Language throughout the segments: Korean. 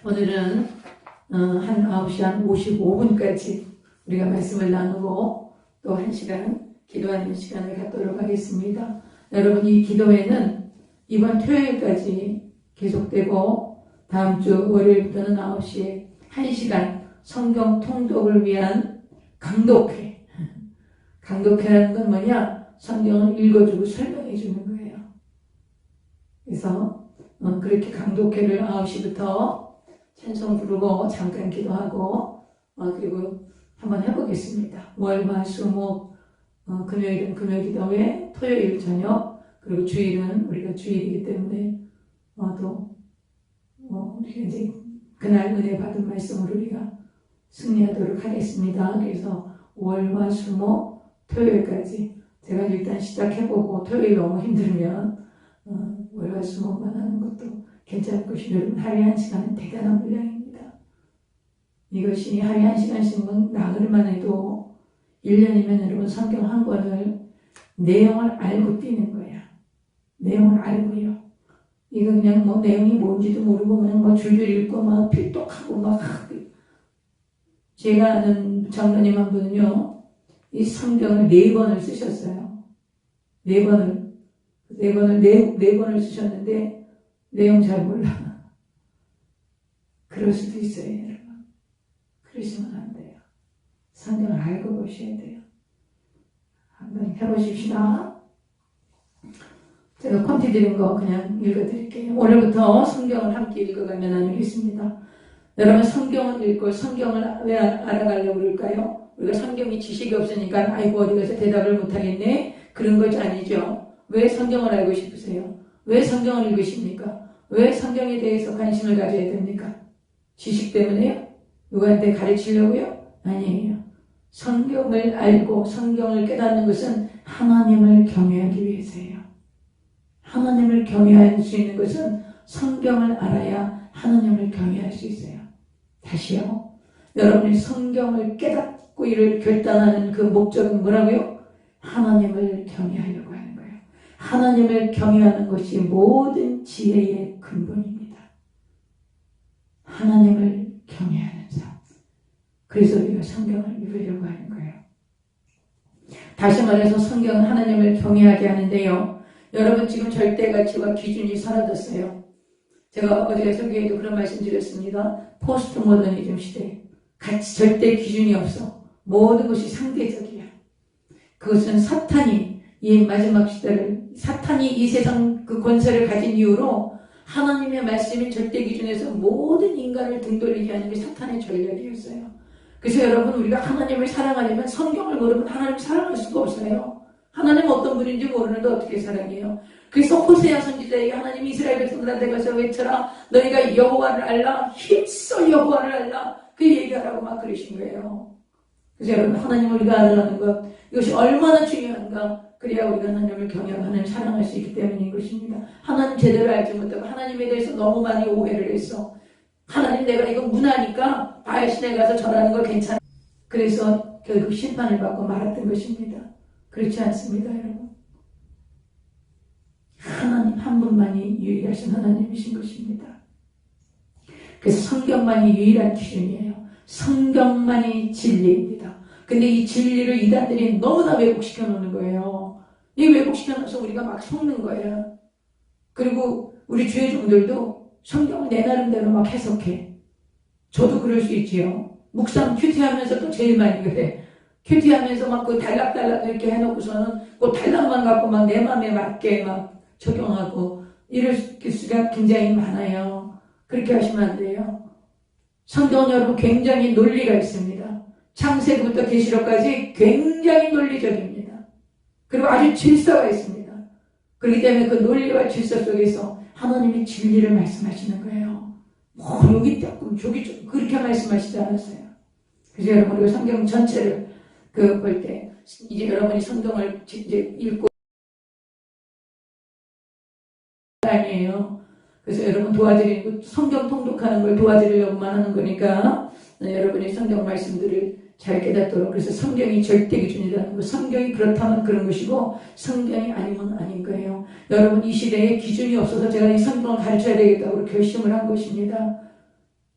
오늘은 한 9시 한 55분까지 우리가 말씀을 나누고 또 1시간 기도하는 시간을 갖도록 하겠습니다. 여러분, 이 기도회는 이번 토요일까지 계속되고 다음 주 월요일부터는 9시에 1시간 성경 통독을 위한 강독회. 강독회라는 건 뭐냐? 성경을 읽어주고 설명해 주는 거예요. 그래서 그렇게 강독회를 9시부터 찬송 부르고 잠깐 기도하고 그리고 한번 해보겠습니다. 월화 수목 금요일은 금요기도회, 토요일 저녁, 그리고 주일은 우리가 주일이기 때문에 또 우리가 이제 그날 은혜 받은 말씀으로 우리가 승리하도록 하겠습니다. 그래서 월화 수목 토요일까지 제가 일단 시작해보고 토요일 너무 힘들면 월화 수목만 하는 것도 괜찮을 것이고, 여러분 하루에 1시간은 대단한 분량입니다. 이것이 하루에 1시간씩은 나흘만 해도 1년이면 여러분 성경 한 권을 내용을 알고 뛰는 거야. 내용을 알고요. 이거 그냥 뭐 내용이 뭔지도 모르고 그냥 뭐 줄줄 읽고 막 필독하고 막. 제가 아는 장로님 한 분은요, 이 성경을 4번을 쓰셨어요. 4번을 쓰셨는데 내용 잘 몰라. 그럴 수도 있어요, 여러분. 그러시면 안 돼요. 성경을 알고 보셔야 돼요. 한번 해보십시다. 제가 콘티 드린 거 그냥 읽어드릴게요. 오늘부터 성경을 함께 읽어가며 나누겠습니다. 여러분, 성경을 읽고 성경을 왜 알아가려고 그럴까요? 우리가 성경이 지식이 없으니까 아이고 어디 가서 대답을 못하겠네, 그런 것이 아니죠. 왜 성경을 알고 싶으세요? 왜 성경을 읽으십니까? 왜 성경에 대해서 관심을 가져야 됩니까? 지식 때문에요? 누구한테 가르치려고요? 아니에요. 성경을 알고 성경을 깨닫는 것은 하나님을 경외하기 위해서예요. 하나님을 경외할 수 있는 것은 성경을 알아야 하나님을 경외할 수 있어요. 다시요. 여러분이 성경을 깨닫고 이를 결단하는 그 목적은 뭐라고요? 하나님을 경외하려고 하는 거예요. 하나님을 경외하는 것이 모든 지혜의 근본입니다. 하나님을 경외하는 삶. 그래서 우리가 성경을 읽으려고 하는 거예요. 다시 말해서 성경은 하나님을 경외하게 하는데요. 여러분, 지금 절대가치와 기준이 사라졌어요. 제가 어제 설교에도 그런 말씀 드렸습니다. 포스트 모더니즘 시대. 가치, 절대 기준이 없어. 모든 것이 상대적이야. 그것은 사탄이 이 마지막 시대를, 사탄이 이 세상 그 권세를 가진 이유로 하나님의 말씀인 절대 기준에서 모든 인간을 등돌리게 하는 게 사탄의 전략이었어요. 그래서 여러분, 우리가 하나님을 사랑하려면 성경을 모르면 하나님을 사랑할 수가 없어요. 하나님 어떤 분인지 모르는데 어떻게 사랑해요? 그래서 호세아 선지자에게 하나님이 이스라엘 백성들한테 가서 외쳐라, 너희가 여호와를 알라, 힘써 여호와를 알라, 그 얘기하라고 막 그러신 거예요. 그래서 여러분, 하나님을 우리가 알아가는 것, 이것이 얼마나 중요한가. 그래야 우리가 하나님을 경외하고 하나님을 사랑할 수 있기 때문인 것입니다. 하나님 제대로 알지 못하고 하나님에 대해서 너무 많이 오해를 했어. 하나님, 내가 이거 문화니까 바알신에 가서 절하는 거 괜찮아. 그래서 결국 심판을 받고 말았던 것입니다. 그렇지 않습니다, 여러분. 하나님 한 분만이 유일하신 하나님이신 것입니다. 그래서 성경만이 유일한 기준이에요. 성경만이 진리입니다. 근데 이 진리를 이단들이 너무나 왜곡시켜 놓는 거예요. 이 왜곡시켜 놓아서 우리가 막 속는 거예요. 그리고 우리 주의종들도 성경을 내 나름대로 막 해석해. 저도 그럴 수 있지요. 묵상 큐티하면서 또 제일 많이 그래. 큐티하면서 막 그 달락달락 이렇게 해놓고서는 그 달락만 갖고 막 내 맘에 맞게 막 적용하고 이럴 수가 굉장히 많아요. 그렇게 하시면 안 돼요. 성경은 여러분 굉장히 논리가 있습니다. 창세기부터 계시록까지 굉장히 논리적입니다. 그리고 아주 질서가 있습니다. 그렇기 때문에 그 논리와 질서 속에서 하나님이 진리를 말씀하시는 거예요. 뭐 여기 조금 저기 조금 그렇게 말씀하시지 않았어요. 그래서 여러분, 우리가 성경 전체를 볼 때 이제 여러분이 성경을 이제 읽고 아니에요. 그래서 여러분 도와드리고 성경 통독하는 걸 도와드리려고만 하는 거니까 여러분이 성경 말씀들을 잘 깨닫도록. 그래서 성경이 절대 기준이라는 거, 성경이 그렇다면 그런 것이고 성경이 아니면 아닌 거예요. 여러분, 이 시대에 기준이 없어서 제가 이 성경을 가르쳐야 되겠다고 결심을 한 것입니다.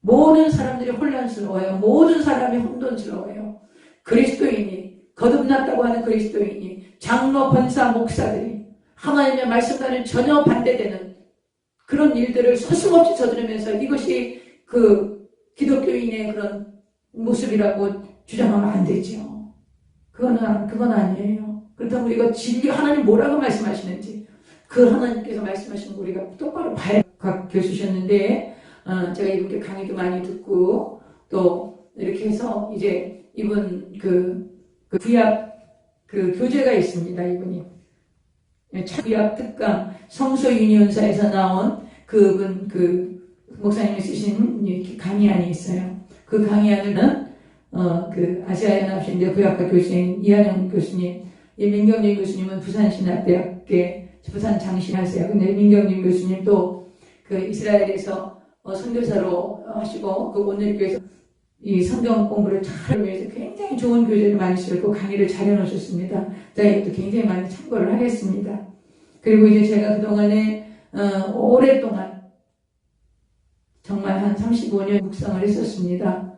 모든 사람들이 혼란스러워요. 모든 사람이 혼돈스러워요. 그리스도인이, 거듭났다고 하는 그리스도인이, 장로, 권사, 목사들이 하나님의 말씀과는 전혀 반대되는 그런 일들을 서슴없이 저지르면서 이것이 그 기독교인의 그런 모습이라고 주장하면 안 되죠. 그건 아니에요. 그렇다면 우리가 진리, 하나님 뭐라고 말씀하시는지 그 하나님께서 말씀하시는 거 우리가 똑바로 봐야. 각 교수셨는데 제가 이분께 강의도 많이 듣고 또 이렇게 해서 이제 이분 그 구약 그 교재가 있습니다. 이분이 구약 특강 성소유니온사에서 나온 그분 그 목사님이 쓰신 강의안이 있어요. 그 강의안은 그 아시아연합신대 구약과 교수인 이한영 교수님, 민경진 교수님은 부산신학대학교 부산 장신하세요. 근데 민경진 교수님 또 그 이스라엘에서 선교사로 하시고 그 오늘교회에서 이 성경 공부를 잘 위해서 굉장히 좋은 교재를 많이 쓰고 강의를 잘 해놓으셨습니다. 제가 이것도 굉장히 많이 참고를 하겠습니다. 그리고 이제 제가 그동안에 오랫동안 정말 한 35년 묵상을 했었습니다.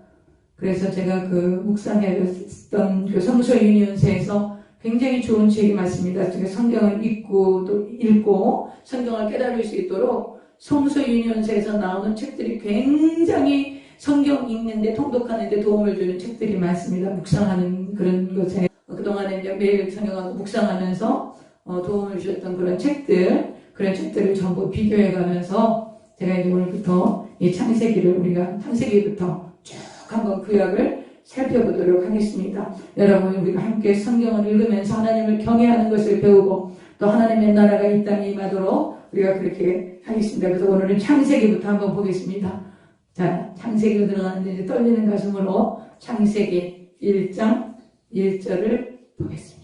그래서 제가 그 묵상했던 그 성소유니온사에서 굉장히 좋은 책이 많습니다. 제가 성경을 읽고 또 읽고 성경을 깨달을 수 있도록 성소유니온사에서 나오는 책들이 굉장히 성경 읽는데 통독하는데 도움을 주는 책들이 많습니다. 묵상하는 그런 것에 그동안에 이제 매일 성경하고 묵상하면서 도움을 주셨던 그런 책들, 그런 책들을 전부 비교해가면서 제가 이제 오늘부터 이 창세기부터 쭉 한번 구약을 살펴보도록 하겠습니다. 여러분, 우리가 함께 성경을 읽으면서 하나님을 경외하는 것을 배우고 또 하나님의 나라가 이 땅에 임하도록 우리가 그렇게 하겠습니다. 그래서 오늘은 창세기부터 한번 보겠습니다. 자, 창세기로 들어가는데 이제 떨리는 가슴으로 창세기 1장 1절을 보겠습니다.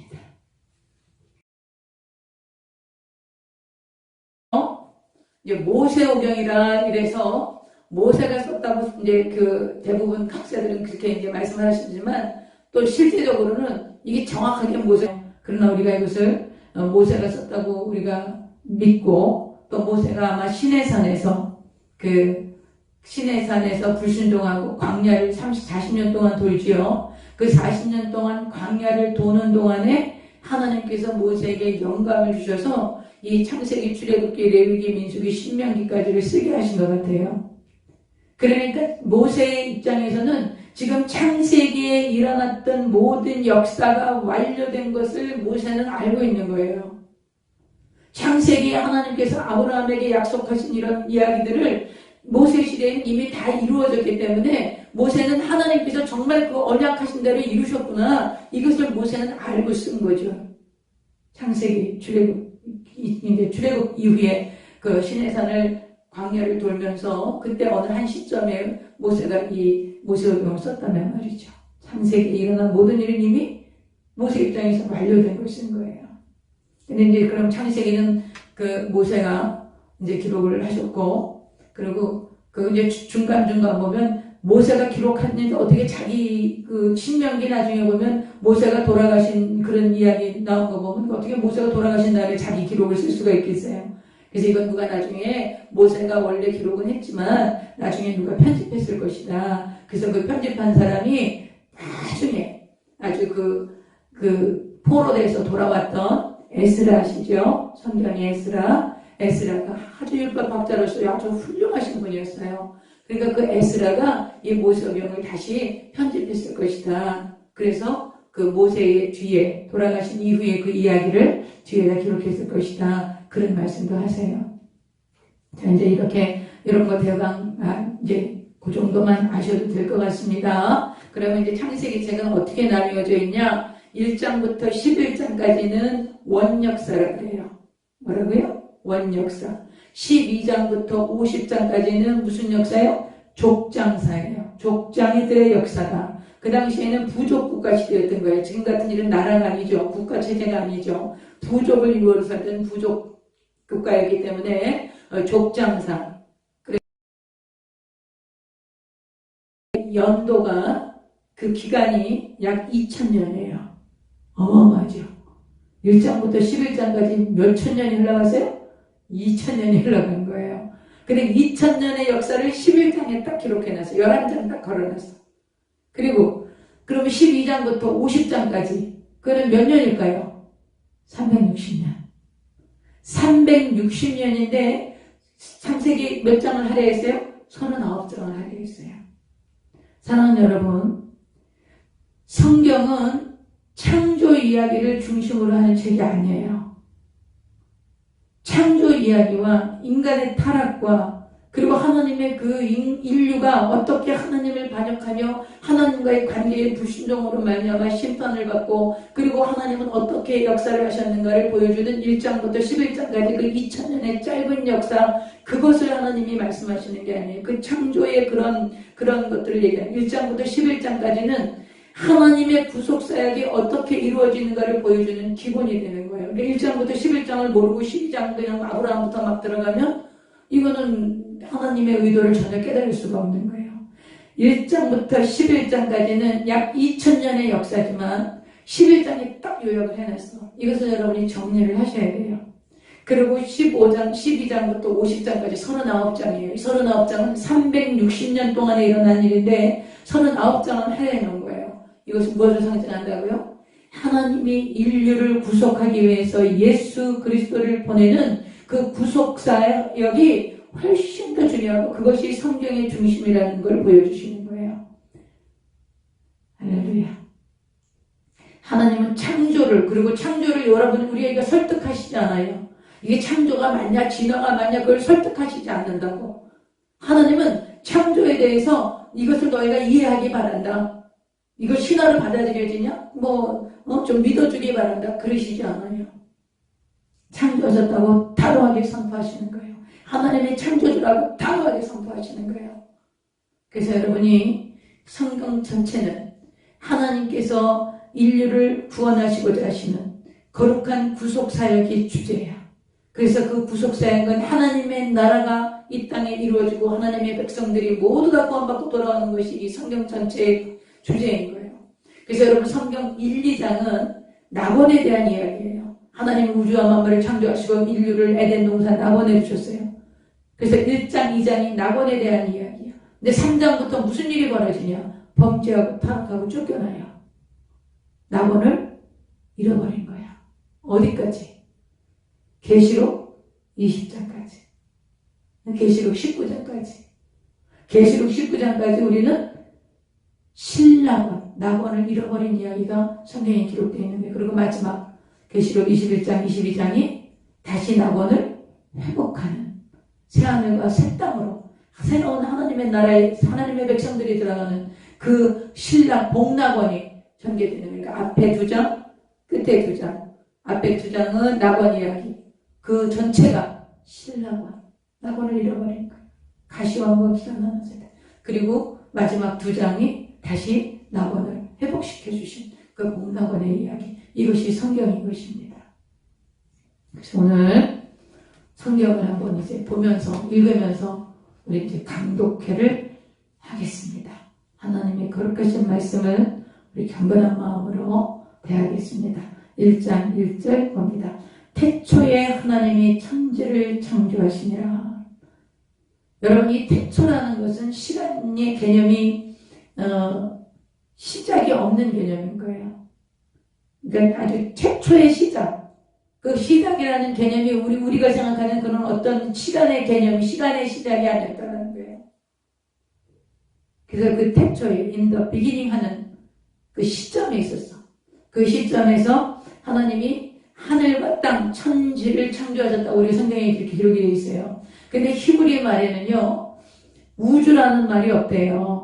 이제 모세오경이라 이래서 모세가 썼다고 이제 그 대부분 학자들은 그렇게 이제 말씀을 하시지만 또 실제적으로는 이게 정확하게 그러나 우리가 이것을 모세가 썼다고 우리가 믿고 또 모세가 아마 시내산에서 불순종하고 광야를 40년 동안 돌지요. 그 40년 동안 광야를 도는 동안에 하나님께서 모세에게 영감을 주셔서 이 창세기, 출애굽기, 레위기, 민수기, 신명기까지를 쓰게 하신 것 같아요. 그러니까 모세의 입장에서는 지금 창세기에 일어났던 모든 역사가 완료된 것을 모세는 알고 있는 거예요. 창세기에 하나님께서 아브라함에게 약속하신 이런 이야기들을 모세 시대엔 이미 다 이루어졌기 때문에 모세는 하나님께서 정말 그 언약하신 대로 이루셨구나. 이것을 모세는 알고 쓴 거죠. 창세기, 출애굽 이후에 그 시내산을 광야를 돌면서 그때 어느 한 시점에 모세가 이 모세오경을 썼다면 말이죠. 창세기에 일어난 모든 일은 이미 모세 입장에서 완료된 것인 거예요. 근데 이제 그럼 창세기는 그 모세가 이제 기록을 하셨고, 그리고 그 이제 중간중간 보면 모세가 기록했는데 어떻게 자기 그 신명기 나중에 보면 모세가 돌아가신 그런 이야기 나온 거 보면 어떻게 모세가 돌아가신 다음에 자기 기록을 쓸 수가 있겠어요. 그래서 이건 누가 나중에 모세가 원래 기록은 했지만 나중에 누가 편집했을 것이다. 그래서 그 편집한 사람이 나중에 아주 그 포로돼서 돌아왔던 에스라시죠. 성경의 에스라가 아주 율법 박사로서 아주 훌륭하신 분이었어요. 그러니까 그 에스라가 이 모세오경을 다시 편집했을 것이다. 그래서 그 모세의 뒤에 돌아가신 이후에 그 이야기를 뒤에다 기록했을 것이다. 그런 말씀도 하세요. 자, 이제 이런 거 대강 이제 그 정도만 아셔도 될 것 같습니다. 그러면 이제 창세기 책은 어떻게 나뉘어져 있냐? 1장부터 11장까지는 원역사라고 그래요. 뭐라고요? 원역사. 12장부터 50장까지는 무슨 역사예요? 족장사예요. 족장이들의 역사다. 그 당시에는 부족국가 시대였던 거예요. 지금 같은 일은 나라가 아니죠. 국가체제가 아니죠. 부족을 이루어서 살던 부족 국가이기 때문에 족장사. 연도가 그 기간이 약 2000년이에요. 어마어마하죠. 1장부터 11장까지 몇 천 년이 흘러갔어요? 2000년이 흘러간 거예요. 근데 2000년의 역사를 11장에 딱 기록해놨어. 11장 딱 걸어놨어. 그리고 그러면 12장부터 50장까지 그거는 몇 년일까요? 360년. 360년인데 창세기 몇 장을 하려 했어요? 39장을 하려 했어요. 사랑하는 여러분, 성경은 창조 이야기를 중심으로 하는 책이 아니에요. 창조 이야기와 인간의 타락과 그리고 하나님의 그 인류가 어떻게 하나님을 반역하며 하나님과의 관계의 불순종으로 말미암아 심판을 받고 그리고 하나님은 어떻게 역사를 하셨는가를 보여주는 1장부터 11장까지 그 2000년의 짧은 역사, 그것을 하나님이 말씀하시는 게 아니에요. 그 창조의 그런 것들을 얘기해요. 1장부터 11장까지는 하나님의 구속사역이 어떻게 이루어지는가를 보여주는 기본이 되는 거예요. 1장부터 11장을 모르고 12장 그냥 아브라함부터 막 들어가면 이거는 하나님의 의도를 전혀 깨달을 수가 없는 거예요. 1장부터 11장까지는 약 2000년의 역사지만 11장이 딱 요약을 해놨어. 이것을 여러분이 정리를 하셔야 돼요. 그리고 15장, 12장부터 50장까지 39장이에요. 39장은 360년 동안에 일어난 일인데 39장은 해내놓은 거예요. 이것은 무엇을 상징한다고요? 하나님이 인류를 구속하기 위해서 예수 그리스도를 보내는 그 구속사역이 훨씬 더 중요하고 그것이 성경의 중심이라는 걸 보여주시는 거예요. 할렐루야. 하나님은 창조를, 그리고 창조를 여러분 우리에게 설득하시지 않아요. 이게 창조가 맞냐 진화가 맞냐 그걸 설득하시지 않는다고. 하나님은 창조에 대해서 이것을 너희가 이해하기 바란다. 이걸 신화로 받아들여지냐? 좀 믿어주기 바란다. 그러시지 않아요. 창조하셨다고 단호하게 선포하시는 거예요. 하나님의 창조주라고 단호하게 선포하시는 거예요. 그래서 여러분이 성경 전체는 하나님께서 인류를 구원하시고자 하시는 거룩한 구속사역이 주제예요. 그래서 그 구속사역은 하나님의 나라가 이 땅에 이루어지고 하나님의 백성들이 모두 다 구원받고 돌아오는 것이 이 성경 전체의 주제인 거예요. 그래서 여러분 성경 1, 2장은 낙원에 대한 이야기예요. 하나님이 우주와 만물을 창조하시고 인류를 에덴 동산 낙원에 주셨어요. 그래서 1장, 2장이 낙원에 대한 이야기예요. 근데 3장부터 무슨 일이 벌어지냐? 범죄하고 타락하고 쫓겨나요. 낙원을 잃어버린 거야. 어디까지? 계시록 20장까지. 계시록 19장까지. 계시록 19장까지 우리는 신낙원, 낙원을 잃어버린 이야기가 성경에 기록되어 있는 거예요. 그리고 마지막 계시록 21장, 22장이 다시 낙원을 회복하는 새하늘과 새 땅으로 새로운 하나님의 나라에 하나님의 백성들이 들어가는 그 신랑 복낙원이 전개되는 거예요. 그러니까 앞에 2장, 끝에 2장. 앞에 2장은 낙원 이야기. 그 전체가 신낙원, 낙원을 잃어버린 거예요. 가시왕과 기사나는 세대. 그리고 마지막 2장이 다시 낙원을 회복시켜 주신 그 복낙원의 이야기. 이것이 성경인 것입니다. 그래서 오늘 성경을 한번 이제 보면서 읽으면서 우리 이제 강독회를 하겠습니다. 하나님의 거룩하신 말씀을 우리 경건한 마음으로 대하겠습니다. 1장 1절 봅니다. 태초에 하나님이 천지를 창조하시니라. 여러분 이 태초라는 것은 시간의 개념이 시작이 없는 개념인 거예요. 그러니까 아주 최초의 시작. 그 시작이라는 개념이 우리가 생각하는 그런 어떤 시간의 개념이 시간의 시작이 아니었다는 거예요. 그래서 그 태초에 in the beginning 하는 그 시점에 있었어. 그 시점에서 하나님이 하늘과 땅, 천지를 창조하셨다고 우리 성경에 이렇게 기록이 되어 있어요. 근데 히브리 말에는요, 우주라는 말이 없대요.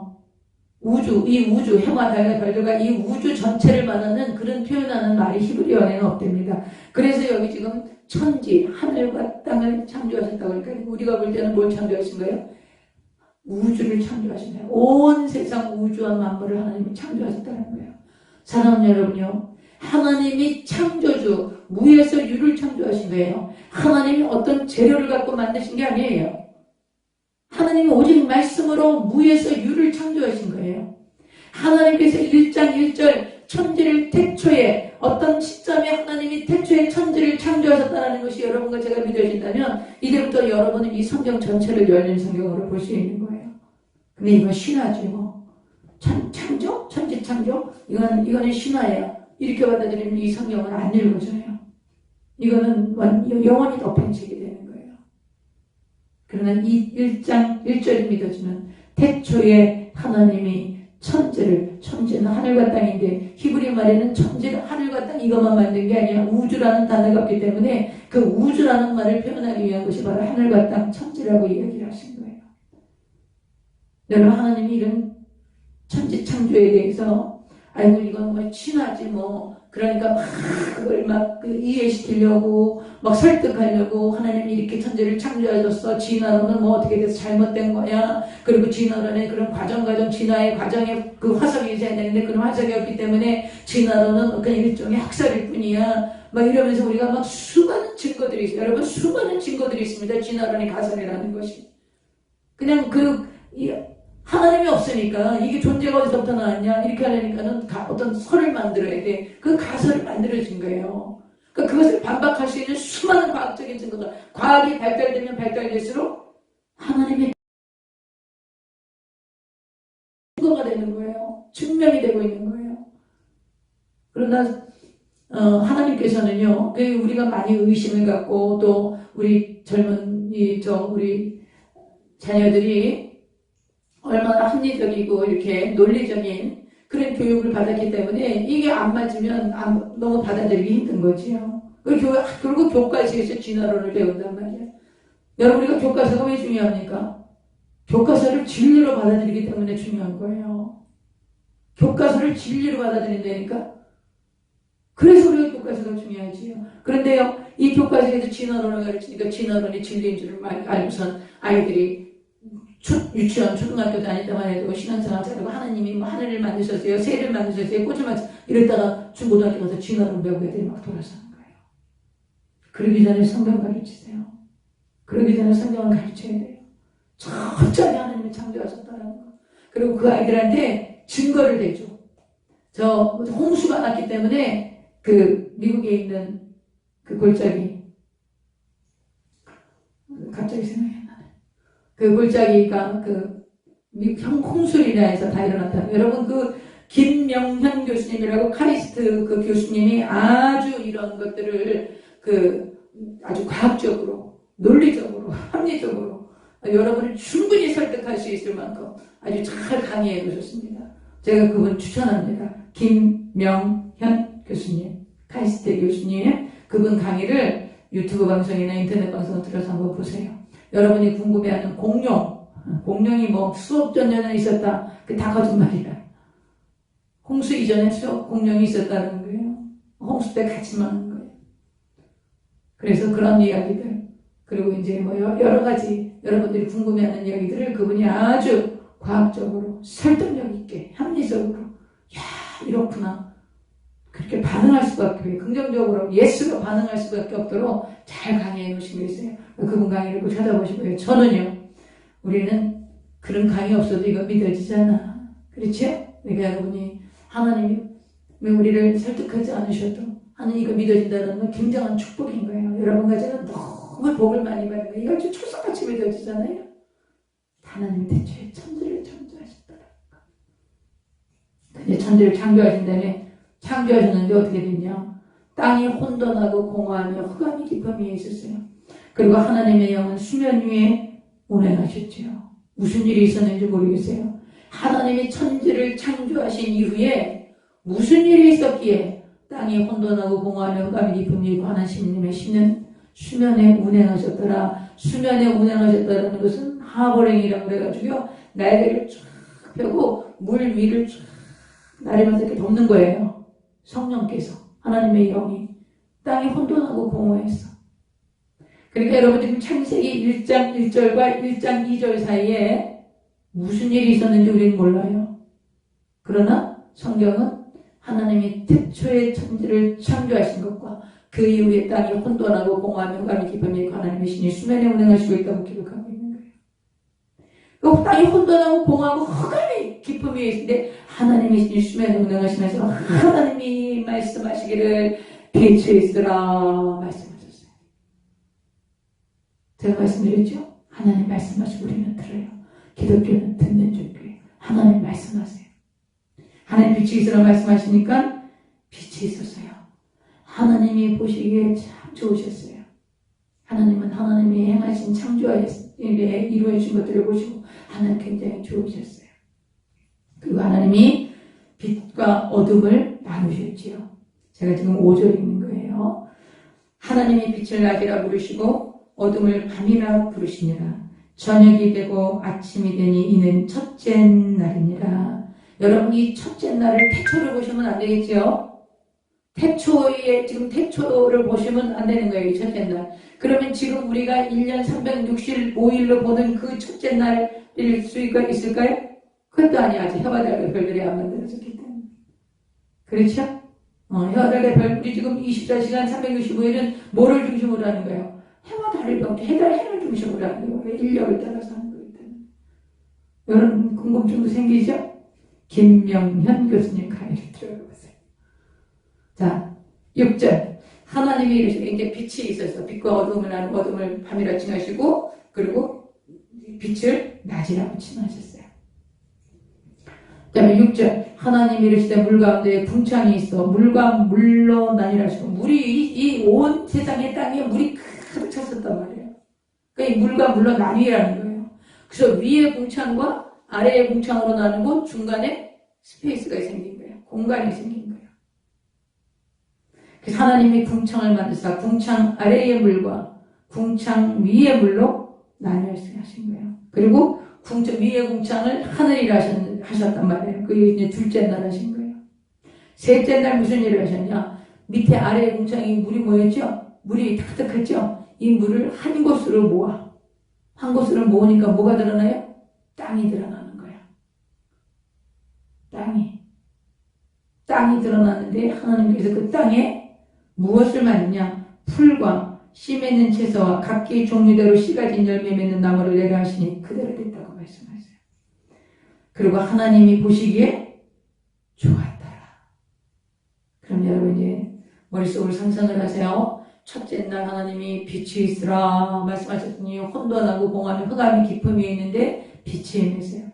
이 우주, 해와 달과 별들과 이 우주 전체를 말하는 그런 표현하는 말이 히브리어에는 없답니다. 그래서 여기 지금 천지, 하늘과 땅을 창조하셨다고 그러니까 우리가 볼 때는 뭘 창조하신 거예요? 우주를 창조하신 거예요. 온 세상 우주와 만물을 하나님이 창조하셨다는 거예요. 사랑하는 여러분요, 하나님이 창조주, 무에서 유를 창조하신 거예요. 하나님이 어떤 재료를 갖고 만드신 게 아니에요. 하나님이 오직 말씀으로 무에서 유를 창조하신 거예요. 하나님께서 1장 1절 천지를 태초에 어떤 시점에 하나님이 태초에 천지를 창조하셨다는 것이 여러분과 제가 믿어진다면 이제부터 여러분은 이 성경 전체를 열린 성경으로 볼 수 있는 거예요. 근데 이건 신화죠. 뭐. 창조? 천지 창조? 이거는 신화예요. 이렇게 받아들이면 이 성경은 안 읽어져요. 이거는 영원히 덮인 책이 되는 거예요. 그러나 이 1장 1절이 믿어지면 태초에 하나님이 천지는 하늘과 땅인데 히브리 말에는 천지는 하늘과 땅 이것만 만든 게 아니야. 우주라는 단어가 없기 때문에 그 우주라는 말을 표현하기 위한 것이 바로 하늘과 땅 천지라고 이야기를 하신 거예요. 여러분 하나님이 이런 천지 창조에 대해서 아이고 이건 뭐 신화지 뭐 그러니까 막 그걸 막 이해시키려고 막 설득하려고 하나님이 이렇게 천지를 창조하셨어. 진화론은 뭐 어떻게 돼서 잘못된 거야. 그리고 진화론의 그런 과정 진화의 과정에 그 화석이 있어야 되는데 그런 화석이 없기 때문에 진화론은 그냥 일종의 학설일 뿐이야. 막 이러면서 우리가 막 수많은 증거들이 있어요. 여러분 수많은 증거들이 있습니다. 진화론의 가설이라는 것이. 그냥 하나님이 없으니까 이게 존재가 어디서부터 나왔냐 이렇게 하려니까는 어떤 설을 만들어야 돼. 그 가설을 만들어진 거예요. 그러니까 그것을 반박할 수 있는 수많은 과학적인 증거가 과학이 발달되면 발달될수록 하나님의 증거가 되는 거예요. 증명이 되고 있는 거예요. 그러나 하나님께서는요 우리가 많이 의심을 갖고 또 우리 젊은 우리 자녀들이 얼마나 합리적이고 이렇게 논리적인 그런 교육을 받았기 때문에 이게 안 맞으면 너무 받아들이기 힘든 거지요. 그리고 교과서에서 진화론을 배운단 말이에요. 여러분 우리가 교과서가 왜 중요합니까? 교과서를 진리로 받아들이기 때문에 중요한 거예요. 교과서를 진리로 받아들인다니까. 그래서 우리가 교과서가 중요하지요. 그런데요 이 교과서에서 진화론을 가르치니까 진화론이 진리인 줄을 알고선 아이들이 유치원, 초등학교 다닐 때만 해도 신앙생활 잘하고 하나님이 뭐 하늘을 만드셨어요, 새를 만드셨어요, 꽃을 만드셨어요 이랬다가 중고등학교 가서 진화론 배우고 애들이 막 돌아서는 거예요. 그러기 전에 성경 가르치세요. 그러기 전에 성경을 가르쳐야 돼요. 철저히 하나님이 창조하셨다는 거. 그리고 그 아이들한테 증거를 대줘. 홍수가 났기 때문에 미국에 있는 그 골짜기 갑자기 생각이 안 나네. 그 골짜기가 홍수리라에서 다 일어났다. 여러분 김명현 교수님이라고 카리스트 그 교수님이 아주 이런 것들을 아주 과학적으로, 논리적으로, 합리적으로 여러분을 충분히 설득할 수 있을 만큼 아주 잘 강의해 주셨습니다. 제가 그분 추천합니다. 김명현 교수님, 카리스트 교수님, 그분 강의를 유튜브 방송이나 인터넷 방송을 들어서 한번 보세요. 여러분이 궁금해하는 공룡이 뭐 수억 전 전에 있었다. 그게 다 거짓말이야. 홍수 이전에 공룡이 있었다는 거예요. 홍수 때 같이 많은 거예요. 그래서 그런 이야기들, 그리고 이제 뭐 여러 가지 여러분들이 궁금해하는 이야기들을 그분이 아주 과학적으로 설득력 있게 합리적으로 이렇구나 그렇게 반응할 수밖에 긍정적으로 예스로 반응할 수밖에 없도록 잘 강의해 놓으신 게 있어요. 그분 강의를 꼭 찾아보시고요. 저는요 우리는 그런 강의 없어도 이거 믿어지잖아. 그렇죠? 그러니까 여러분이 하나님이 우리를 설득하지 않으셔도 하나님 이거 믿어진다는 건 굉장한 축복인 거예요. 여러분과 제가 너무 복을 많이 받는 거예요. 이거 아주 철석같이 믿어지잖아요. 하나님 대체 천지를 창조하셨더라니까. 근데 천지를 창조하신 다음에 창조하셨는데 어떻게 됐냐? 땅이 혼돈하고 공허하며 흑암이 깊음이 있었어요. 그리고 하나님의 영은 수면 위에 운행하셨죠. 무슨 일이 있었는지 모르겠어요. 하나님이 천지를 창조하신 이후에 무슨 일이 있었기에 땅이 혼돈하고 공허하며 흑암이 깊음이 있고 하나님의 신은 수면에 운행하셨더라. 수면에 운행하셨다는 것은 하보랭이라고 그래가지고요. 날개를 쫙 펴고 물 위를 쫙 나르면서 이렇게 덮는 거예요. 성령께서, 하나님의 영이. 땅이 혼돈하고 공허했어. 그러니까 여러분 지금 창세기 1장 1절과 1장 2절 사이에 무슨 일이 있었는지 우리는 몰라요. 그러나 성경은 하나님이 태초에 천지를 창조하신 것과 그 이후에 땅이 혼돈하고 공허하며 흑암이 깊음이 있고 하나님의 신이 수면에 운행하시고 있다고 기록하고 있는 거예요. 그 땅이 혼돈하고 공허하고 흑암이 깊음이 있는데 하나님이 수면 운행하시면서 하나님이 말씀하시기를 빛이 있으라 말씀하셨어요. 제가 말씀드렸죠? 하나님 말씀하시고 우리는 들어요. 기독교는 듣는 종교예요. 하나님 말씀하세요. 하나님 빛이 있으라 말씀하시니까 빛이 있었어요. 하나님이 보시기에 참 좋으셨어요. 하나님은 하나님이 행하신 창조에 이루어 주신 것들을 보시고 하나님 굉장히 좋으셨어요. 그리고 하나님이 빛과 어둠을 나누셨지요. 제가 지금 5절 읽는 거예요. 하나님이 빛을 낮이라 부르시고 어둠을 밤이라 부르시니라. 저녁이 되고 아침이 되니 이는 첫째 날이니라. 여러분 이 첫째 날을 태초를 보시면 안 되겠지요? 태초에 지금 태초를 보시면 안 되는 거예요. 이 첫째 날. 그러면 지금 우리가 1년 365일로 보는 그 첫째 날일 수가 있을까요? 그것도 아니야. 아직 해와 달과 별들이 안 만들어졌기 때문에. 그렇죠? 해와 달과 별들이 지금 24시간 365일은 뭐를 중심으로 하는 거예요? 해와 달을 해를 중심으로 하는 거예요. 인력을 따라서 하는 거기 때문에. 여러분 궁금증도 생기죠? 김명현 교수님 강의를 들어보세요. 자, 6절. 하나님이 이르시되 이제 빛이 있어서 빛과 어둠을 나누고 어둠을 밤이라 칭하시고 그리고 빛을 낮이라고 칭하셨어요. 그 다음에 6절. 하나님이 이르시되 물 가운데 궁창이 있어 물과 물로 나뉘라시고 물이 이 온 세상의 땅에 물이 가득 찼었단 말이에요. 그러니까 이 물과 물로 나뉘라는 거예요. 그래서 위에 궁창과 아래의 궁창으로 나누고 중간에 스페이스가 생긴 거예요. 공간이 생긴 거예요. 그래서 하나님이 궁창을 만드사 궁창 아래의 물과 궁창 위의 물로 나뉘어 하신 거예요. 그리고 궁창 위의 궁창을 하늘이라 하셨단 말이에요. 그게 이제 둘째 날 하신 거예요. 셋째 날 무슨 일을 하셨냐? 밑에 아래의 궁창이 물이 모였죠? 물이 탁탁했죠? 이 물을 한 곳으로 모아. 한 곳으로 모으니까 뭐가 드러나요? 땅이 드러나는 거예요. 땅이 드러나는데 하나님께서 그 땅에 무엇을 만드냐? 풀과 씨 맺는 채소와 각기 종류대로 씨가 진 열매 맺는 나무를 내려 하시니 그대로 됐다고 말씀하세요. 그리고 하나님이 보시기에 좋았더라. 그럼 여러분 이제 머릿속으로 상상을 하세요. 첫째 날 하나님이 빛이 있으라 말씀하셨더니 혼돈하고 공함이 흑암이 깊음 위에 있는데 빛이 임했어요.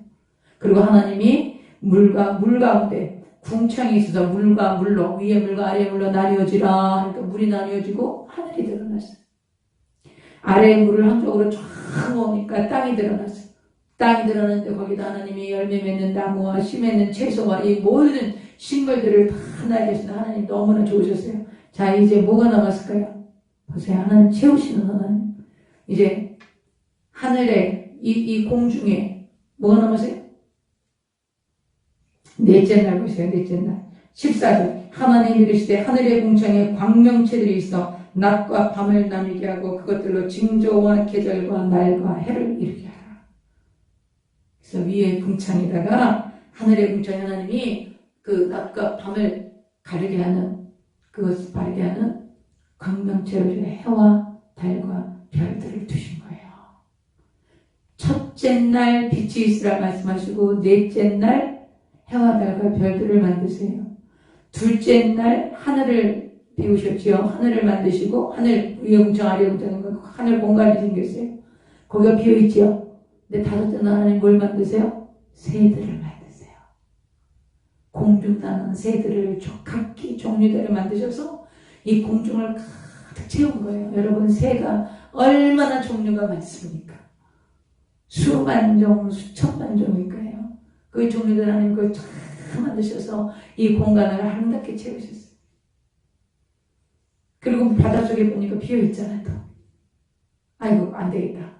그리고 하나님이 물 가운데 궁창이 있어서 물과 물로 위에 물과 아래의 물로 나뉘어지라. 그러니까 물이 나뉘어지고 하늘이 드러났어요. 아래의 물을 한쪽으로 쫙 모으니까 땅이 드러났어요. 땅이 드러났는데 거기다 하나님이 열매 맺는 나무와 씨 맺는 채소와 이 모든 식물들을 다 날리시는 하나님 너무나 좋으셨어요. 자 이제 뭐가 남았을까요? 보세요. 하나님 채우시는 하나님. 이제 하늘에 이 공중에 뭐가 남았어요? 넷째 날 보세요. 넷째 날 14절. 하나님 이르시되 하늘의 궁창에 광명체들이 있어 낮과 밤을 나뉘게 하고 그것들로 징조와 계절과 날과 해를 이루게 하라. 그래서 위에 궁창에다가 하늘의 궁창에 하나님이 그 낮과 밤을 가리게 하는 그것을 바르게 하는 광명체를 해와 달과 별들을 두신 거예요. 첫째 날 빛이 있으라 말씀하시고 넷째 날 해와 달과 별들을 만드세요. 둘째 날 하늘을 비우셨지요. 하늘을 만드시고 하늘 위에 궁창 아래 궁창 하늘 공간이 생겼어요. 거기가 비어있지요. 근데 다섯째 날 하나님 뭘 만드세요? 새들을 만드세요. 공중 나는 새들을 각기 종류대로 만드셔서 이 공중을 가득 채운 거예요. 여러분 새가 얼마나 종류가 많습니까? 수만 종, 수천만 종일 거예요. 그 종류들 하나님 그걸 쫙 만드셔서 이 공간을 아름답게 채우셨어요. 그리고 바닷속에 보니까 비어있잖아요. 또. 아이고 안 되겠다.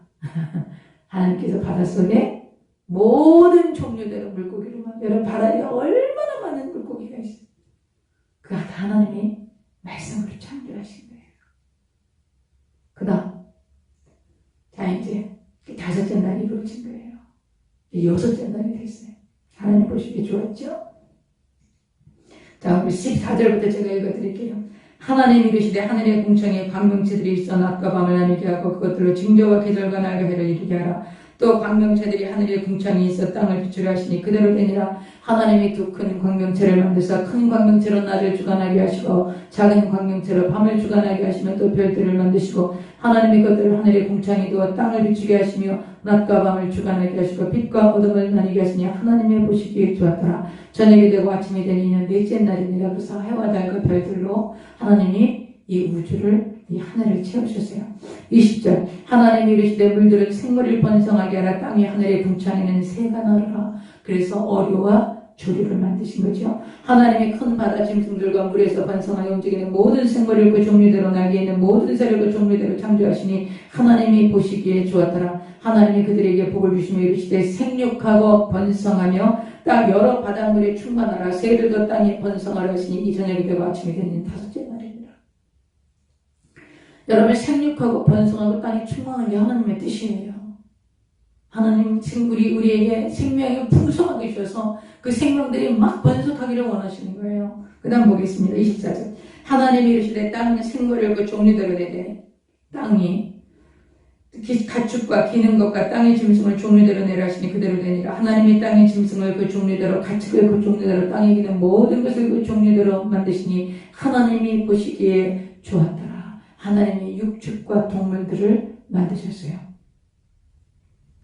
하나님께서 바닷속에 모든 종류대로 물고기를 여러분 바다에 얼마나 많은 물고기가 있어요. 그가 다 하나님이 말씀으로 창조하신 거예요. 그 다음 자 이제 다섯째 날이 이루어진 거예요. 여섯째 날이 됐어요. 하나님 보시기에 좋았죠? 자, 우리 14절부터 제가 읽어드릴게요. 하나님 이르시되 하늘의 궁창에 광명체들이 있어 낮과 밤을 나누게 하고 그것들로 징조와 계절과 날과 해를 이루게 하라. 또 광명체들이 하늘에 궁창이 있어 땅을 비추려 하시니 그대로 되니라. 하나님이 두 큰 광명체를 만드사 큰 광명체로 낮을 주관하게 하시고 작은 광명체로 밤을 주관하게 하시며 또 별들을 만드시고 하나님의 것들을 하늘에 궁창이 두어 땅을 비추게 하시며 낮과 밤을 주관하게 하시고 빛과 어둠을 나뉘게 하시니 하나님의 보시기에 좋았더라. 저녁이 되고 아침이 되니 이는 넷째 날이니라. 그래서 해와 달과 별들로 하나님이 이 우주를 이 하늘을 채우셨어요. 20절 하나님이 이르시되 물들은 생물을 번성하게 하라. 땅이 하늘의 궁창에는 새가 나르라. 그래서 어류와 조류를 만드신 거죠. 하나님이 큰 바다 짐승들과 물에서 번성하여 움직이는 모든 생물을 그 종류대로 날개 있는 모든 새를 그 종류대로 창조하시니 하나님이 보시기에 좋았더라. 하나님이 그들에게 복을 주시며 이르시되 생육하고 번성하며 땅 여러 바닷물에 충만하라. 새들도 땅에 번성하라 하시니 이 저녁이 되고 아침이 되는 다섯째 날입니다. 여러분 생육하고 번성하고 땅에 충만한 게 하나님의 뜻이에요. 하나님 우리에게 생명을 풍성하게 주셔서 그 생명들이 막 번성하기를 원하시는 거예요. 그 다음 보겠습니다. 24절 하나님이 이르시되 땅은 생물을 그 종류대로 내되 땅이 가축과 기는 것과 땅의 짐승을 종류대로 내라 하시니 그대로 되니라. 하나님이 땅의 짐승을 그 종류대로 가축을 그 종류대로 땅에 기는 모든 것을 그 종류대로 만드시니 하나님이 보시기에 좋았더라. 하나님이 육축과 동물들을 만드셨어요.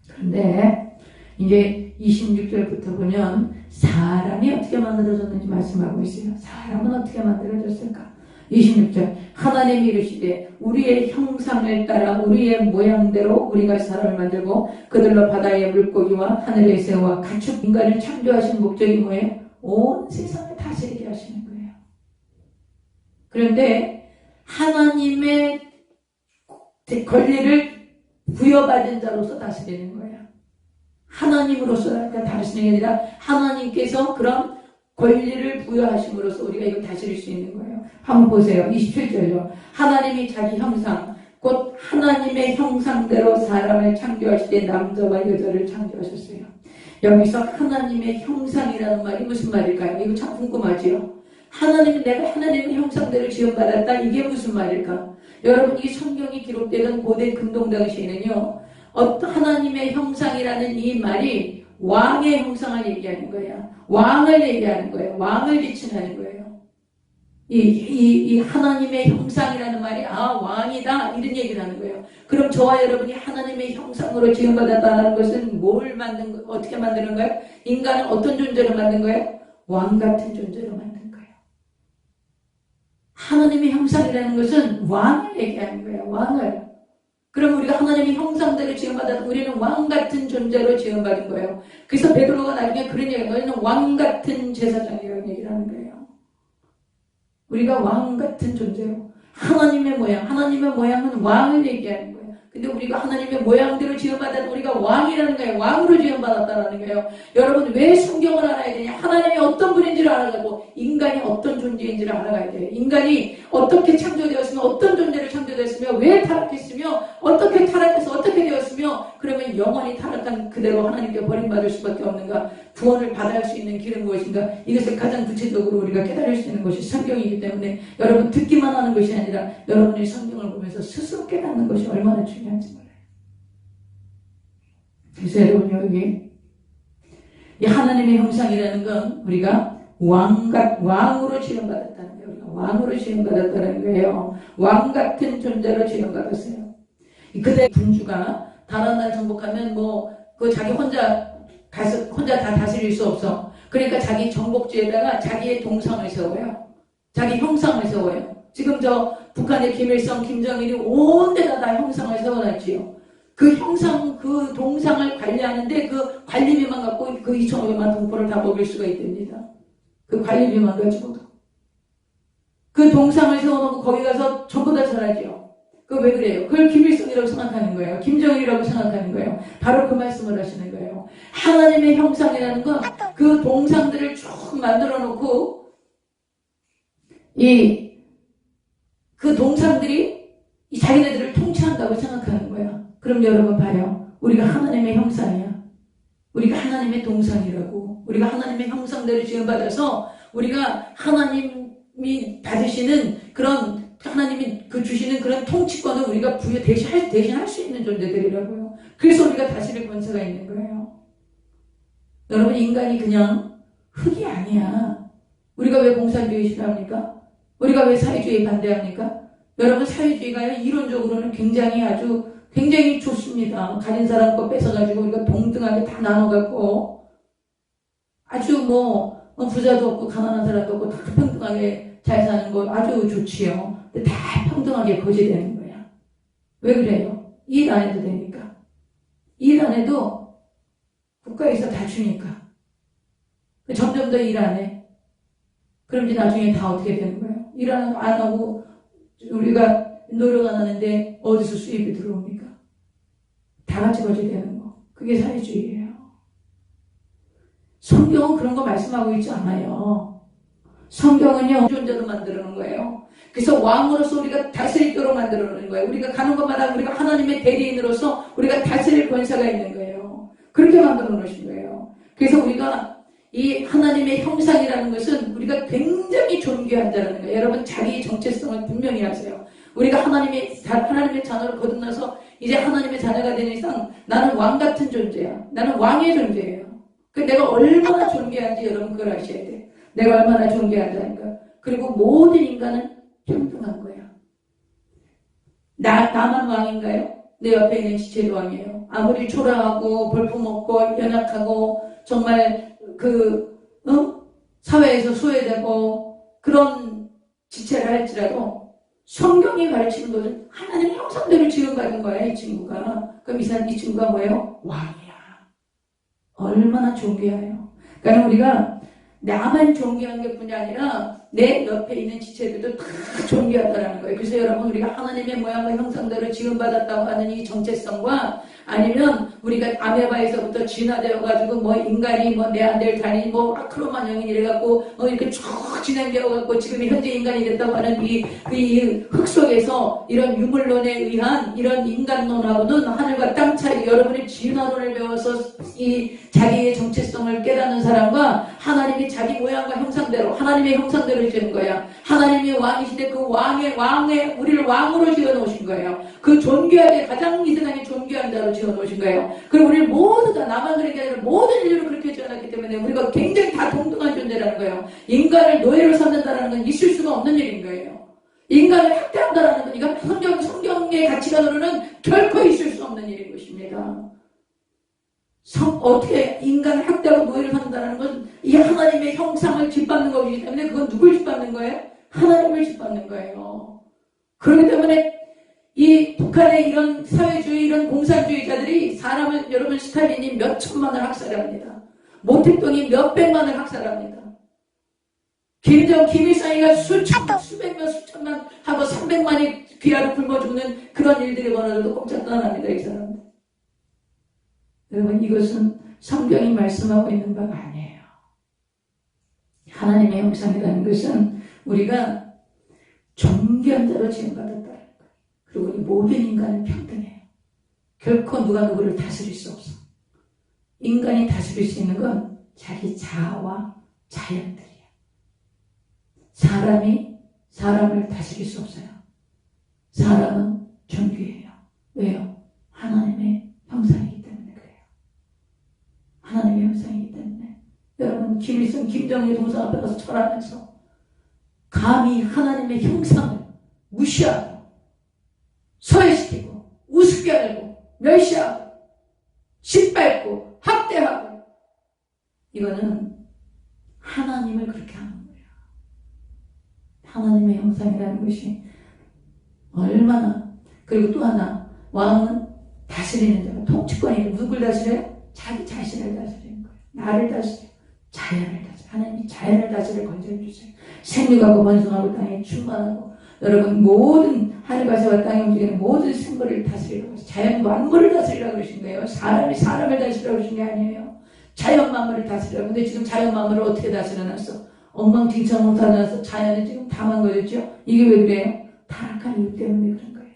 그런데 이제 26절부터 보면 사람이 어떻게 만들어졌는지 말씀하고 있어요. 사람은 어떻게 만들어졌을까? 26절 하나님이 이르시되 우리의 형상을 따라 우리의 모양대로 우리가 사람을 만들고 그들로 바다의 물고기와 하늘의 새와 가축 인간을 창조하신 목적이 뭐예요? 온 세상을 다스리게 하시는 거예요. 그런데 하나님의 권리를 부여받은 자로서 다스리는 거예요. 하나님으로서 다스리는 게 아니라 하나님께서 그런 권리를 부여하심으로써 우리가 이걸 다스릴 수 있는 거예요. 한번 보세요. 27절요. 하나님이 자기 형상 곧 하나님의 형상대로 사람을 창조하실 때 남자와 여자를 창조하셨어요. 여기서 하나님의 형상이라는 말이 무슨 말일까요? 이거 참 궁금하지요. 내가 하나님의 형상대로 지원받았다. 이게 무슨 말일까? 여러분 이 성경이 기록되던 고대 근동 당시에는요. 하나님의 형상이라는 이 말이 왕의 형상을 얘기하는 거야. 왕을 얘기하는 거예요. 왕을 비춘하는 거예요. 이 하나님의 형상이라는 말이 왕이다 이런 얘기를 하는 거예요. 그럼 저와 여러분이 하나님의 형상으로 지음받았다는 것은 어떻게 만드는 거예요? 인간은 어떤 존재로 만든 거예요? 왕 같은 존재로 만든 거예요. 하나님의 형상이라는 것은 왕을 얘기하는 거예요. 왕을. 그럼 우리가 하나님의 형상대로 지음받았다. 우리는 왕 같은 존재로 지음받은 거예요. 그래서 베드로가 나중에 그런 얘기를 하는 거예요. 왕 같은 제사장이라는 얘기를 하는 거예요. 우리가 왕 같은 존재로 하나님의 모양은 왕을 얘기하는 거예요. 근데 우리가 하나님의 모양대로 지음받았다. 우리가 왕이라는 거예요. 왕으로 지음받았다라는 거예요. 여러분 왜 성경을 알아야 되냐? 하나님이 어떤 분인지를 알아가고 인간이 어떤 존재인지를 알아가야 돼요. 인간이 어떻게 창조되었으며 어떤 존재로 창조되었으며 왜 타락했으며 어떻게 타락해서 어떻게 되었으며 그러면 영원히 타락한 그대로 하나님께 버림받을 수밖에 없는가? 구원을 받아야 수 있는 길은 무엇인가? 이것을 가장 구체적으로 우리가 깨달을 수 있는 것이 성경이기 때문에 여러분 듣기만 하는 것이 아니라 여러분의 성경을 보면서 스스로 깨닫는 것이 얼마나 중요한지 몰라요. 그래서 여러분 여기 이 하나님의 형상이라는 건 우리가 왕으로 지음받았다는 거예요. 우리가 왕으로 지음받았다는 거예요. 왕 같은 존재로 지음받았어요. 그대 군주가 다란날 정복하면 그 자기 혼자 다 다스릴 수 없어. 그러니까 자기 정복지에다가 자기의 동상을 세워요. 자기 형상을 세워요. 지금 북한의 김일성, 김정일이 온 데다 다 형상을 세워놨지요. 그 형상, 그 동상을 관리하는데 그 관리비만 갖고 그 2,500만 동포를 다 먹일 수가 있답니다. 그 관리비만 가지고도. 그 동상을 세워놓고 거기 가서 전부 다 절하지요. 왜 그래요? 그걸 김일성이라고 생각하는 거예요. 김정일이라고 생각하는 거예요. 바로 그 말씀을 하시는 거예요. 하나님의 형상이라는 건 그 동상들을 쭉 만들어 놓고 그 동상들이 자기네들을 통치한다고 생각하는 거예요. 그럼 여러분 봐요. 우리가 하나님의 형상이야. 우리가 하나님의 동상이라고. 우리가 하나님의 형상대로 지음받아서 우리가 하나님이 받으시는 그런 하나님이 그 주시는 그런 통치권을 우리가 대신할 수 있는 존재들이라고요. 그래서 우리가 다스릴 권세가 있는 거예요. 여러분, 인간이 그냥 흙이 아니야. 우리가 왜 공산주의 싫어합니까? 우리가 왜 사회주의 반대합니까? 여러분, 사회주의가 이론적으로는 굉장히 좋습니다. 가진 사람 거 뺏어가지고 우리가 동등하게 다 나눠갖고 아주 부자도 없고 가난한 사람도 없고 다 평등하게 잘 사는 거 아주 좋지요. 근데 다 평등하게 거지되는 거야. 왜 그래요? 일 안 해도 되니까. 일 안 해도 국가에서 다 주니까. 점점 더 일 안 해. 그럼 이제 나중에 다 어떻게 되는 거예요? 일 안 하고 우리가 노력 안 하는데 어디서 수입이 들어옵니까? 다 같이 거지되는 거. 그게 사회주의예요. 성경은 그런 거 말씀하고 있지 않아요. 성경은요, 존재로 만들어 놓은 거예요. 그래서 왕으로서 우리가 다스리도록 만들어 놓은 거예요. 우리가 가는 곳마다 우리가 하나님의 대리인으로서 우리가 다스릴 권세가 있는 거예요. 그렇게 만들어 놓으신 거예요. 그래서 우리가 이 하나님의 형상이라는 것은 우리가 굉장히 존귀한 자라는 거예요. 여러분, 자기의 정체성을 분명히 하세요. 우리가 하나님의 자녀를 거듭나서 이제 하나님의 자녀가 된 이상 나는 왕 같은 존재야. 나는 왕의 존재예요. 내가 얼마나 존귀한지 여러분 그걸 아셔야 돼. 내가 얼마나 존귀한 자인가. 그리고 모든 인간은 평등한 거야. 나만 왕인가요? 내 옆에 있는 지체도 왕이에요. 아무리 초라하고 볼품없고 연약하고 정말 사회에서 소외되고 그런 지체를 할지라도 성경이 가르치는 것은 하나님의 형상대로 지음받은 거야, 이 친구가. 그럼 이 친구가 뭐예요? 왕이야. 얼마나 존귀해요. 그러니까 우리가 나만 존귀한 게 뿐이 아니라 내 옆에 있는 지체들도 다 존귀하다는 거예요. 그래서 여러분, 우리가 하나님의 모양과 형상대로 지음받았다고 하는 이 정체성과 아니면 우리가 아메바에서부터 진화되어가지고 인간이 네안데르탈이 아크로만형인 이래갖고 이렇게 쭉 진행되어갖고 지금 현재 인간이 됐다고 하는 이 흙 속에서 이런 유물론에 의한 이런 인간론하고는 하늘과 땅 차이. 여러분이 진화론을 배워서 이 자기의 정체성을 깨닫는 사람과 하나님이 자기 모양과 형상대로 하나님의 형상대로 지은 거야. 하나님이 왕이시되 그 왕의 우리를 왕으로 지어놓으신 거예요. 그 존귀하게 가장 이 세상에 존귀한 자로 지어놓으신 거예요. 그리고 우리를 모두 다 나만 그런 게 아니라 모든 인류를 그렇게 지어놨기 때문에 우리가 굉장히 다 동등한 존재라는 거예요. 인간을 노예로 삼는다는 건 있을 수가 없는 일인 거예요. 인간을 학대한다는 건 이건 성경의 가치관으로는 결코 있을 수 없는 일인 것입니다. 어떻게 인간을 학대하고 노예를 삼는다는 건 이 하나님의 형상을 짓밟는 것이기 때문에 그건 누굴 짓밟는 거예요? 하나님을 짓밟는 거예요. 그렇기 때문에 이 북한의 이런 사회주의, 이런 공산주의자들이 사람을, 여러분, 스탈린이 몇 천만을 학살합니다. 모택동이 몇 백만을 학살합니다. 김일성이가 수백만, 수천만 하고 300만이 귀하로 굶어 죽는 그런 일들이 벌어져도 꼼짝 안 합니다, 이 사람들. 여러분, 이것은 성경이 말씀하고 있는 바가 아니에요. 하나님의 형상이라는 것은 우리가 존귀한 자로 지음받았다는 거예요. 그리고 이 모든 인간은 평등해요. 결코 누가 누구를 다스릴 수 없어. 인간이 다스릴 수 있는 건 자기 자아와 자연들이에요. 사람이 사람을 다스릴 수 없어요. 사람은 존귀해요. 왜요? 하나님의 형상이기 때문에 그래요. 하나님의 형상이기 때문에. 여러분, 김일성, 김정일 동상 앞에 가서 절하면서 감히 하나님의 형상을 무시하고 소외시키고 우습게 하고 멸시하고 짓밟고 학대하고, 이거는 하나님을 그렇게 하는 거예요. 하나님의 형상이라는 것이 얼마나. 그리고 또 하나, 왕은 다스리는 자가 통치권이 누굴 다스려요? 자기 자신을 다스리는 거예요. 나를 다스려요. 자연을 다스려요. 하나님이 자연을 다스릴 권세를 주세요. 생육하고 번성하고 땅에 충만하고, 여러분, 모든 하늘과 새와 땅에 움직이는 모든 생물을 다스리라고 하세요. 자연 만물을 다스리라고 그러신 거예요. 사람이 사람을 다스리라고 그러신 게 아니에요. 자연 만물을 다스리라고. 근데 지금 자연 만물을 어떻게 다스려놨어? 엉망진창으로 다녀서 자연이 지금 다 망가졌죠? 이게 왜 그래요? 타락한 이유 때문에 그런 거예요.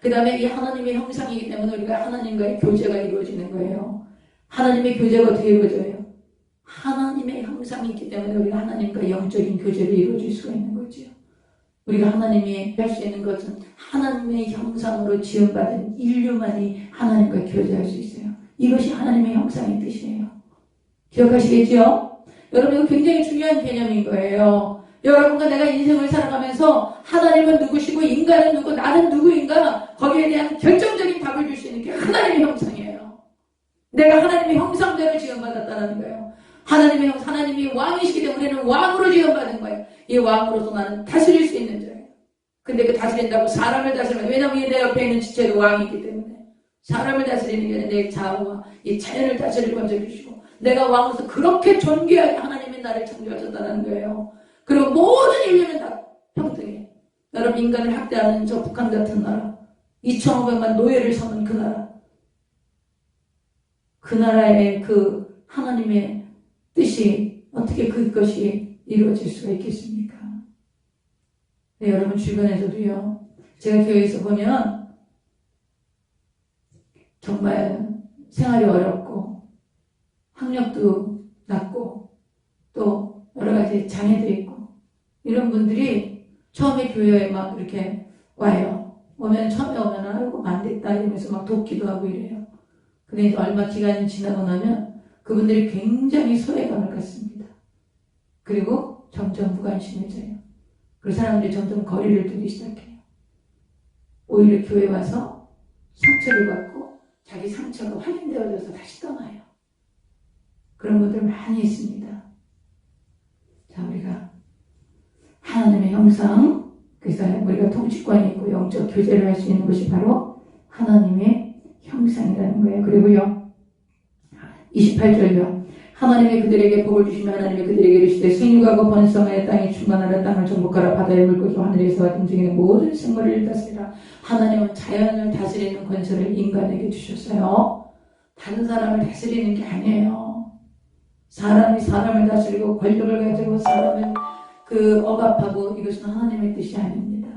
그 다음에 이 하나님의 형상이기 때문에 우리가 하나님과의 교제가 이루어지는 거예요. 하나님의 교제가 어떻게 이루어져요? 하나님의 형상이 있기 때문에 우리가 하나님과 영적인 교제를 이루어질 수가 있는 거죠. 우리가 하나님이 할 수 있는 것은 하나님의 형상으로 지음받은 인류만이 하나님과 교제할 수 있어요. 이것이 하나님의 형상의 뜻이에요. 기억하시겠죠? 여러분, 이거 굉장히 중요한 개념인 거예요. 여러분과 내가 인생을 살아가면서 하나님은 누구시고 인간은 누구, 나는 누구인가, 거기에 대한 결정적인 답을 줄 수 있는 게 하나님의 형상이에요. 내가 하나님의 형상대로 지음받았다는 거예요. 하나님이 왕이시기 때문에 우리는 왕으로 지음받은 거예요. 이 왕으로서 나는 다스릴 수 있는 자예요. 근데 그 다스린다고 사람을 다스리면, 왜냐하면 내 옆에 있는 지체도 왕이기 때문에 사람을 다스리는 게 아니라 내 자아와 이 자연을 다스릴 권세를 주시고, 내가 왕으로서 그렇게 존귀하게 하나님이 나를 창조하셨다는 거예요. 그리고 모든 인류는 다 평등해. 여러분, 인간을 학대하는 저 북한 같은 나라, 2,500만 노예를 삼은 그 나라, 그 나라의 그 하나님의 뜻이 어떻게 그것이 이루어질 수가 있겠습니까? 네, 여러분, 주변에서도요, 제가 교회에서 보면 정말 생활이 어렵고 학력도 낮고 또 여러 가지 장애도 있고 이런 분들이 처음에 교회에 막 이렇게 와요. 처음에 오면 아이고 안 됐다 이러면서 막 돕기도 하고 이래요. 근데 이제 얼마 기간이 지나고 나면 그분들이 굉장히 소외감을 갖습니다. 그리고 점점 무관심해져요. 그 사람들이 점점 거리를 두기 시작해요. 오히려 교회 와서 상처를 받고 자기 상처가 확인되어져서 다시 떠나요. 그런 것들 많이 있습니다. 자, 우리가 하나님의 형상, 그래서 우리가 통치권이 있고 영적 교제를 할 수 있는 것이 바로 하나님의 형상이라는 거예요. 그리고요, 28절요. 하나님이 그들에게 복을 주시며 하나님이 그들에게 이르시되 생육하고 번성하여 땅에 충만하라. 땅을 정복하라. 바다의 물고기 하늘에서 같은 중에 모든 생물을 다스리라. 하나님은 자연을 다스리는 권세를 인간에게 주셨어요. 다른 사람을 다스리는 게 아니에요. 사람이 사람을 다스리고 권력을 가지고 사람을 억압하고, 이것은 하나님의 뜻이 아닙니다.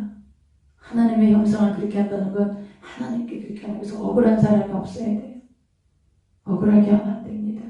하나님의 형상을 그렇게 한다는 건 하나님께 그렇게 하는 것은 억울한 사람이 없어야 돼요. 억울하게 하면 안 됩니다.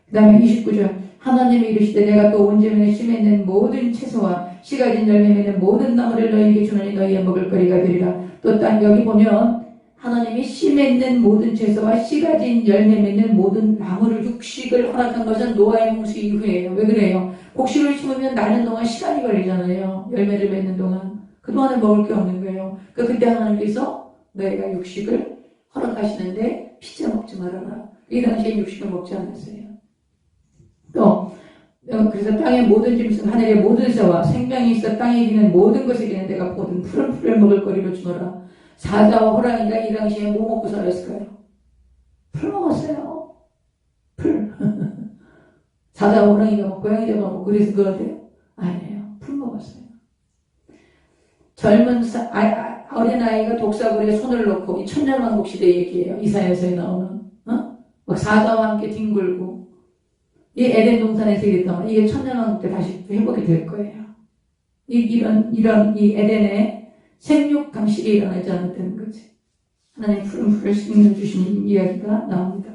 그 다음에 29절. 하나님이 이르시되 내가 또 온 지면에 씨 맺는 모든 채소와 씨 가진 열매 맺는 모든 나무를 너희에게 주노니 너희의 먹을거리가 되리라. 또 딱 여기 보면 하나님이 씨 맺는 모든 채소와 씨 가진 열매 맺는 모든 나무를, 육식을 허락한 것은 노아의 홍수 이후예요. 왜 그래요? 곡식을 심으면 나는 동안 시간이 걸리잖아요. 열매를 맺는 동안. 그동안에 먹을 게 없는 거예요. 그때 하나님께서 너희가 육식을 허락하시는데 피자 먹지 말아라. 이 당시에 육식을 먹지 않았어요. 또 그래서 땅의 모든 짐승, 하늘의 모든 새와 생명이 있어 땅에 기는 모든 것을 기는 내가 모든 푸른 풀을 먹을 거리로 주노라. 사자와 호랑이가 이 당시에 뭐 먹고 살았을까요? 풀 먹었어요. 풀. 사자와 호랑이가 먹고 고양이가 먹고 그래서 그거 돼요? 아니에요. 풀 먹었어요. 젊은 어린아이가 독사굴에 손을 놓고, 이 천년왕국 시대 얘기예요. 이사야서에 나오는 막 사자와 함께 뒹굴고, 이 에덴 동산에서 이랬던 이게 천년왕국 때 다시 회복이 될 거예요. 이런 이 에덴에 생육 강식이 일어나지 않았다는 거지. 하나님 푸른 풀을 심는 주신 이야기가 나옵니다.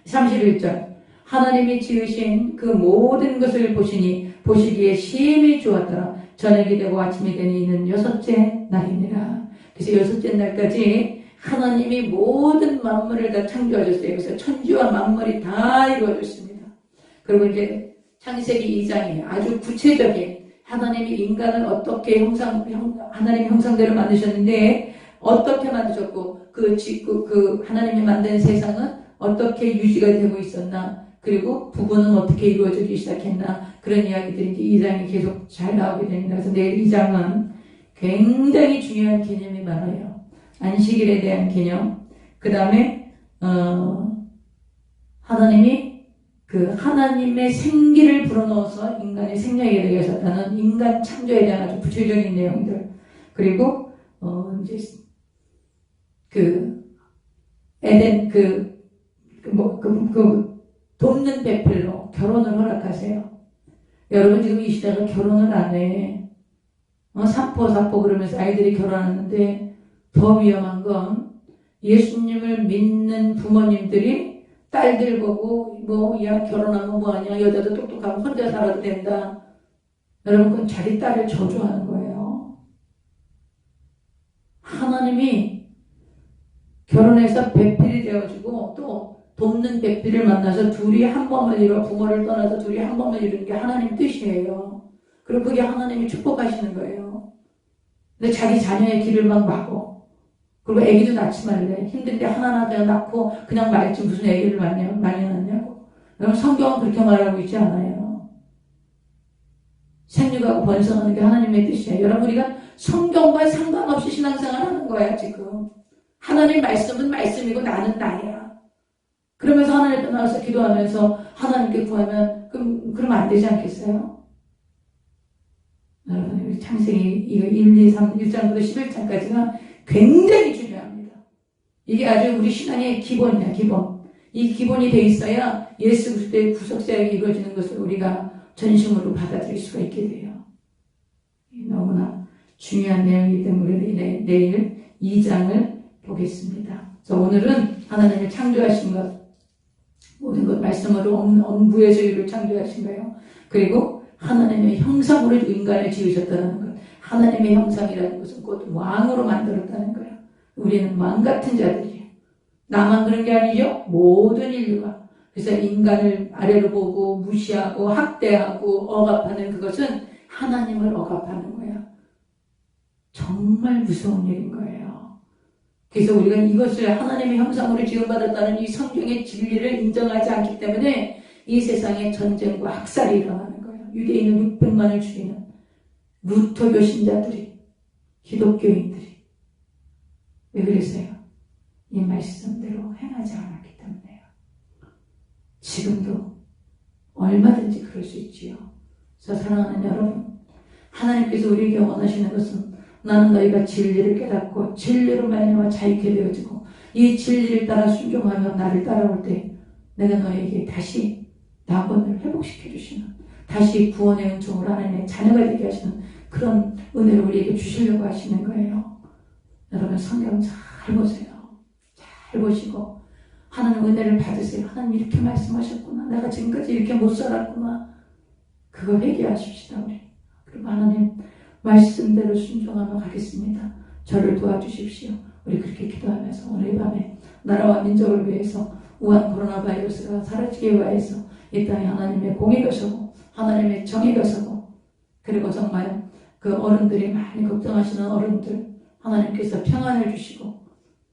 31절. 하나님이 지으신 그 모든 것을 보시니 보시기에 심히 좋았더라. 저녁이 되고 아침이 되니 이는 6째 날이니라. 그래서 6째 날까지 하나님이 모든 만물을 다 창조하셨어요. 그래서 천지와 만물이 다 이루어졌습니다. 그리고 이제 창세기 2장에 아주 구체적인 하나님이 인간을 어떻게 하나님의 형상대로 만드셨는데 어떻게 만드셨고 그 하나님이 만든 세상은 어떻게 유지가 되고 있었나, 그리고 부부는 어떻게 이루어지기 시작했나, 그런 이야기들이 이제 2장이 계속 잘 나오게 됩니다. 그래서 내일 2장은 굉장히 중요한 개념이 많아요. 안식일에 대한 개념, 그 다음에 하나님이 하나님의 생기를 불어넣어서 인간의 생명이 되게 하셨다는 인간 창조에 대한 아주 구체적인 내용들, 그리고 이제 에덴 돕는 배필로 결혼을 허락하세요. 여러분, 지금 이 시대가 결혼을 안 해. 사포 그러면서 아이들이 결혼하는데 더 위험한 건 예수님을 믿는 부모님들이 딸들 보고 야 결혼하면 뭐하냐, 여자도 똑똑하고 혼자 살아도 된다. 여러분, 그건 자기 딸을 저주하는 거예요. 하나님이 결혼해서 배필이 되어지고 또 돕는 배필을 만나서 둘이 한 몸을 이뤄, 부모를 떠나서 둘이 한 몸을 이루는 게 하나님 뜻이에요. 그리고 그게 하나님이 축복하시는 거예요. 근데 자기 자녀의 길을 막 막어. 그리고 애기도 낳지 말래. 힘든데 하나하나 그냥 낳고 그냥 말지 무슨 애기를 많이 낳냐고. 여러분, 성경은 그렇게 말하고 있지 않아요. 생육하고 번성하는 게 하나님의 뜻이에요. 여러분, 우리가 성경과 상관없이 신앙생활 하는 거야 지금. 하나님 말씀은 말씀이고 나는 나야. 그러면서 하나님 앞에 나와서 기도하면서 하나님께 구하면 그럼 안 되지 않겠어요? 여러분, 우리 창세기 이거 1, 2, 3, 1장부터 11장까지가 굉장히 중요합니다. 이게 아주 우리 신앙의 기본이야, 기본. 이 기본이 돼 있어야 예수 그리스도의 구속사역이 이루어지는 것을 우리가 전심으로 받아들일 수가 있게 돼요. 너무나 중요한 내용이기 때문에 내일 2장을 보겠습니다. 그래서 오늘은 하나님이 창조하신 것, 모든 것 말씀으로 엄부의 소유를 창조하신 거예요. 그리고 하나님의 형상으로 인간을 지으셨다는 것. 하나님의 형상이라는 것은 곧 왕으로 만들었다는 거예요. 우리는 왕 같은 자들이에요. 나만 그런 게 아니죠. 모든 인류가. 그래서 인간을 아래로 보고 무시하고 학대하고 억압하는 그것은 하나님을 억압하는 거야. 정말 무서운 일인 거예요. 그래서 우리가 이것을 하나님의 형상으로 지음받았다는 이 성경의 진리를 인정하지 않기 때문에 이 세상에 전쟁과 학살이 일어나는 거예요. 유대인은 600만을 죽이는 루터교 신자들이, 기독교인들이. 왜 그랬어요? 이 말씀대로 행하지 않았기 때문에요. 지금도 얼마든지 그럴 수 있지요. 그래서 사랑하는 여러분, 하나님께서 우리에게 원하시는 것은 나는 너희가 진리를 깨닫고 진리로 말미암아 자유케 되어지고 이 진리를 따라 순종하며 나를 따라올 때 내가 너에게 다시 낙원을 회복시켜 주시는, 다시 구원의 은총으로 하나님의 자녀가 되게 하시는 그런 은혜를 우리에게 주시려고 하시는 거예요. 여러분, 성경 잘 보세요. 잘 보시고 하나님 은혜를 받으세요. 하나님 이렇게 말씀하셨구나. 내가 지금까지 이렇게 못 살았구나. 그거 회개하십시다 우리. 그리고 하나님 말씀대로 순종하며 가겠습니다. 저를 도와주십시오. 우리 그렇게 기도하면서 오늘 이 밤에 나라와 민족을 위해서 우한 코로나 바이러스가 사라지기 위해서 이 땅에 하나님의 공의가 서고 하나님의 정의가 서고, 그리고 정말 그 어른들이 많이 걱정하시는 어른들 하나님께서 평안을 주시고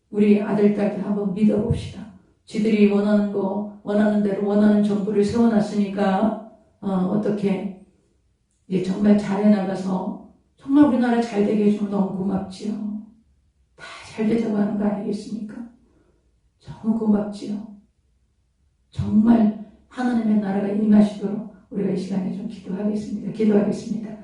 우리 아들 딸들 한번 믿어봅시다. 지들이 원하는 거 원하는 대로 원하는 정부를 세워놨으니까 어떻게 이제 정말 잘 해나가서 정말 우리나라 잘 되게 해주면 너무 고맙지요. 다 잘 되자고 하는 거 아니겠습니까? 너무 고맙지요. 정말 하나님의 나라가 임하시도록 우리가 이 시간에 좀 기도하겠습니다.